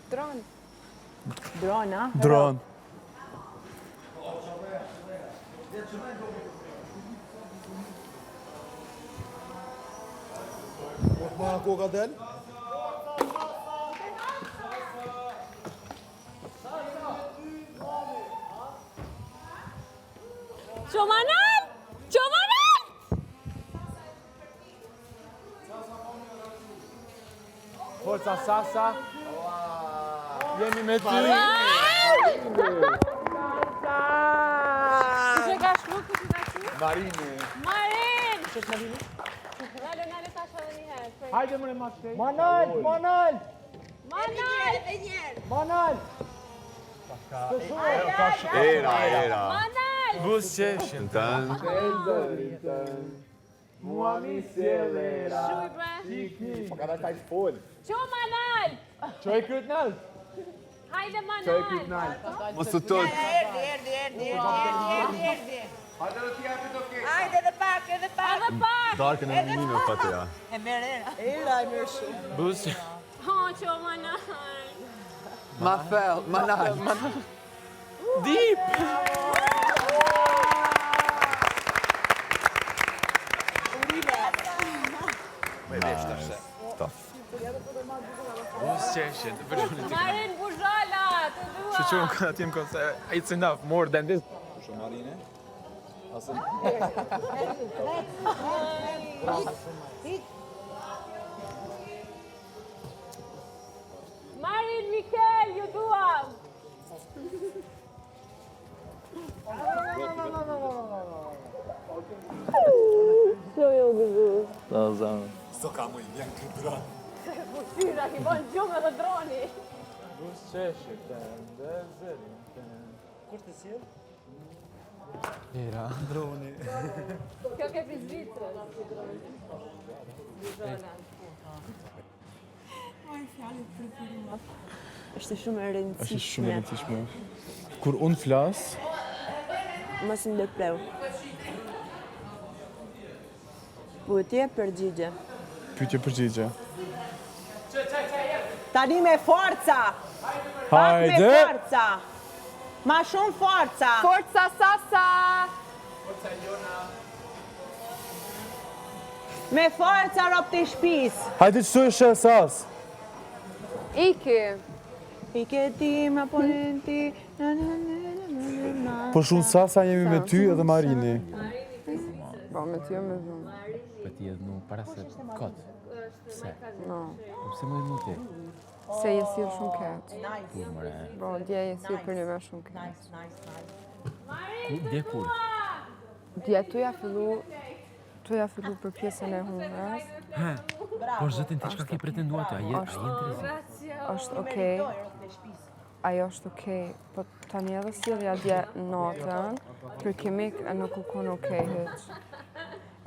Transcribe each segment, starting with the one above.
Dron. Dron, a? Dron. Ma ku ka del? Qomanal! Qomanal! Forca Sasa. Jemi me ty. Që ka shkru, ku që ka shkru? Marini. Marin! Që është Marini? Nale tash edhe një herë. Hajde mëre ma këtej. Manal! Manal! Manal! Era. Manal! Bus qeshin. Tan. Mua mi sjellera. Shuj bre! Po ka dalë taj folë. Qo Manal! Qoj kryt nalt. Hajde Qoj kryt Manal! nalt. Mos u tot. Erdi. Hajde edhe pak. Edhe pak! Darkën e minut pati ja. E merë era. Era e merë shumë. Bus. Ho, qo Manal! Ma fell, manal. Deep. Bus qeshin. Marin Buzhala, të dua! Që më ka t'jem konse, it's enough, more than this. Marin Mikel, ju dua! Që ju gëzu? Da, zamë. Fyra, ki bon gjumë edhe droni. Bus qeshin. Kur të sjell? Era. Droni. Kjo ke pis vitrë. Buzhala. Është shumë e Është shumë e rëndësishme. rëndësishme. Kur unë flas, Mos më ndërpleu. Pyetje përgjigje. pyetje përgjigje. Tani me forca. Pak me Hajde! forca. Ma shumë forca. Forca Sasa! Me forca rob të shpis. Hajde që të është sas. Iki! I ke ti, ma ponin ti. Po shumë sasa jemi me ty edhe Marini. Po, me ty me dhumë. Po ti edhe nuk para se kot. Pse? No. Po pse më muti? Se je si shumë keq. Kur mëre? Po, dje je si për një me shumë keq. Dje kur? Dje tu ja fillu për pjesën e humrës. He? Po zëtin ti çka ke pretenduar ti? A je interes? Është okej. Ajo është okej, po tani edhe sjellja dje natën, për kimik e nuk u kon okej hiç.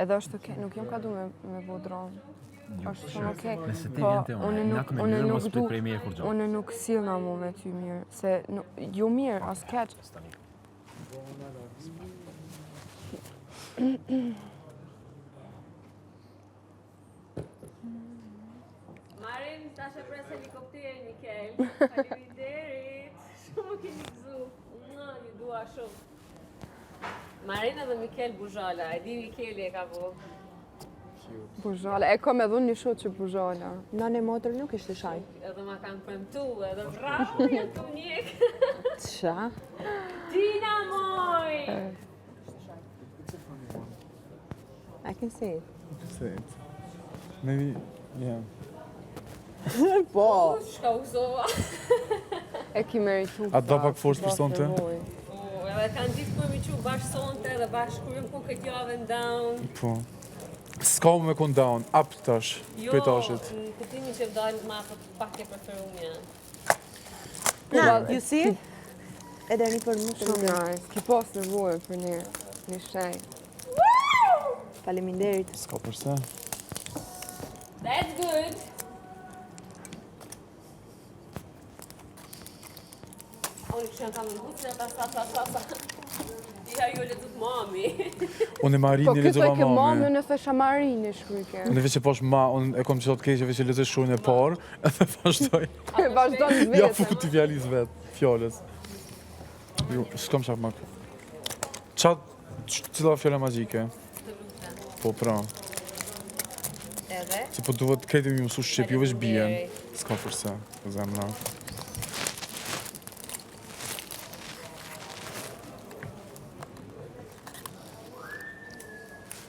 Edhe është okej, nuk jam ka du me bo dronë. Është shumë okej. Nëse ti vjen te unë, na këmë mirë mos prit prej meje kur gjo. Unë nuk sillna mu me ty mirë, se ju mirë, as keq. Marin, tash e pres helikopterin, Mikel. Faleminderit. Shumë keni gëzu. Ju dua shumë. Marin edhe Mikel Buzhala, e di Mikeli e ka bu. Buzhala, e kom edhe unë një shoq që Buzhala. Nane motër nuk ishte shaj. Edhe ma kanë premtu, edhe vrapë janë të njek. Qa? Tina moj! I can see it. Say it. Maybe, yeah. Po. Shka uzova. E ki meritu. A do pak forcë për sonte? Edhe kanë ditë për mi që bashkë sonte dhe bashkë kërëm ku këtë javën down. Po. S'ka me kon down, up tash, për tashit. Jo, në këtimi që vdojnë ma pak e preferum janë. Na, you see it? Edhe një për më të Shumë nice, ki pas nevojë për një shenjë. Faleminderit. S'ka përse. That's good. Unë kështë janë kamë në bucë, ta. që ajo lexot mami. Unë e Po Marini këtë lexova ke mami. mamën e thesha Marini shkryke. Unë veç e posh ma, unë e kom që të keqe veç e lexoj shkruajnë e parë, edhe vazhdoj. Vazhdon Ja vetë. futi fjalis vetë, fjallës. Jo, s'kam shak mak. Cila fjalla magjike? Po, pra. Edhe? Se po duhet krejtë mi mësu shqip, jo veç bjen. S'ka përse, zemra.